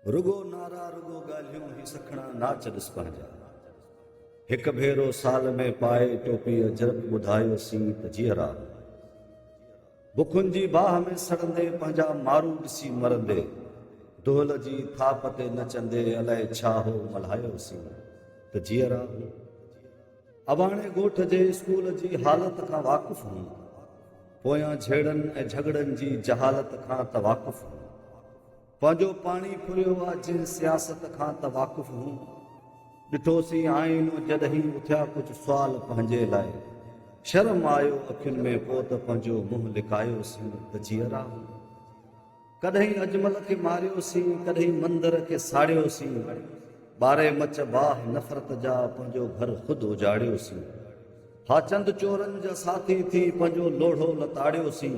रुगो नारा रुगो गालियों ही सखणा नाच ॾिस पंहिंजा। हिक भेरो साल में पाए टोपी अजरब ॿुधायोसीं त जीअरा। बुखुनि जी बाह में सड़ंदे पंहिंजा मारू ॾिसी मरंदे, दोहल जी थाप ते नचंदे अलाए छा हो मल्हायोसीं त जीअरा। अबाणे ॻोठ जे स्कूल जी हालत खां वाक़ुफ़ हूं, पोयां झेड़नि ऐं झगड़नि जी जहालत खां त वाक़ुफ़ हूं, पंहिंजो पाणी फुरियो आहे जिन सियासत खां त वाक़ुफ़ हूं। ॾिठोसीं आईनो जॾहिं उथिया कुझु सुवाल पंहिंजे लाइ, शर्म आयो अखियुनि में पोइ त पंहिंजो मुंहुं लिकायोसीं त जीअरा। कॾहिं अजमल खे मारियोसीं, कॾहिं मंदर खे साड़ियोसीं, ॿारे मच बाह नफ़रत जा पंहिंजो घर ख़ुदि उजाड़ियोसीं। हा चंद चोरनि जा साथी थी पंहिंजो लोढ़ो लताड़ियोसीं।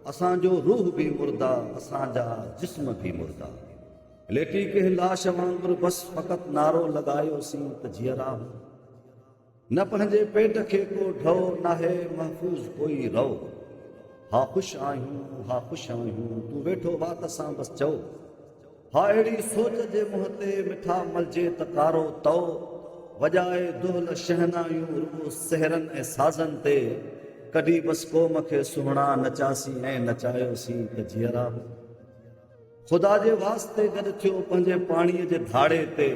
असांजो रूह बि मुर्दा, असांजा जिस्म बि मुर्दा, लेटी कंहिं लाश वांगुरु बसि फ़क़ति नारो लॻायोसीं त जीअरा। न पंहिंजे पेट खे को ढो, नाहे महफ़ूज़ कोई रओ। हा ख़ुशि आहियूं, हा ख़ुशि आहियूं, तूं वेठो वात सां बसि चओ। हा अहिड़ी सोच जे मुंहं ते मिठा मलजे त कारो तओ, वॼाए दुहल शहनायूं रुगो सहरनि ऐं साज़नि ते, कढी बसि क़ौम खे सुहिणा नचासीं ऐं नचायोसीं त जीअरा। ख़ुदा जे वास्ते गॾु थियो पंहिंजे पाणीअ जे धाड़े ते,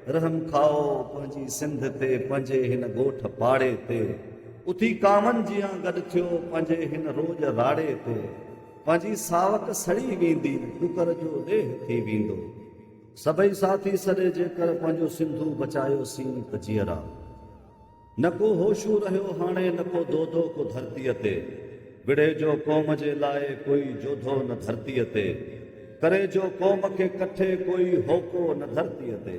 रहम खाओ पंहिंजी सिंध ते, पंहिंजे हिन ॻोठ पाड़े ते। उथी कामनि जियां गॾु थियो पंहिंजे हिन रोज़ राड़े ते, पंहिंजी सावक सड़ी वेंदी, डुकर जो ॾेह थी वेंदो। सभई साथी सॾे जेकर पंहिंजो सिंधू बचायोसीं त जीअरा। न को होशू रहियो हाणे, न को दोदो को धरतीअ ते, विड़े जो क़ौम जे लाइ कोई जोधो न धरतीअ ते, करे जो क़ौम खे कठे कोई होको न धरतीअ ते।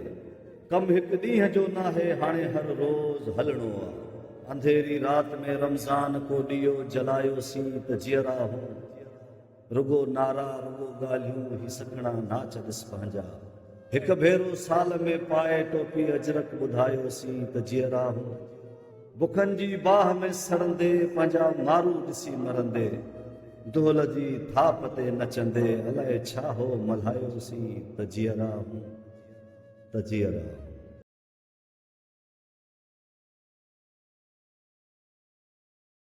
कम हिकु ॾींहं जो नाहे, हाणे हर रोज़ हलणो आहे। अंधेरी रात में रमज़ान को ॾीओ जलायोसीं त जीअरा हो। रुगो नारा रुगो ॻाल्हियूं ही सखणा नाच ॾिस पंहिंजा। हिक भेरो साल में पाए टोपी अजरक ॿुधायोसीं त जीअरा हो। बुखनि जी बाह में सड़ंदे पंहिंजा मारू ॾिसी मरंदे, दुहल जी थाप ते नचंदे अलाए छा हो मल्हायोसीं त जीअरा त जीअरा।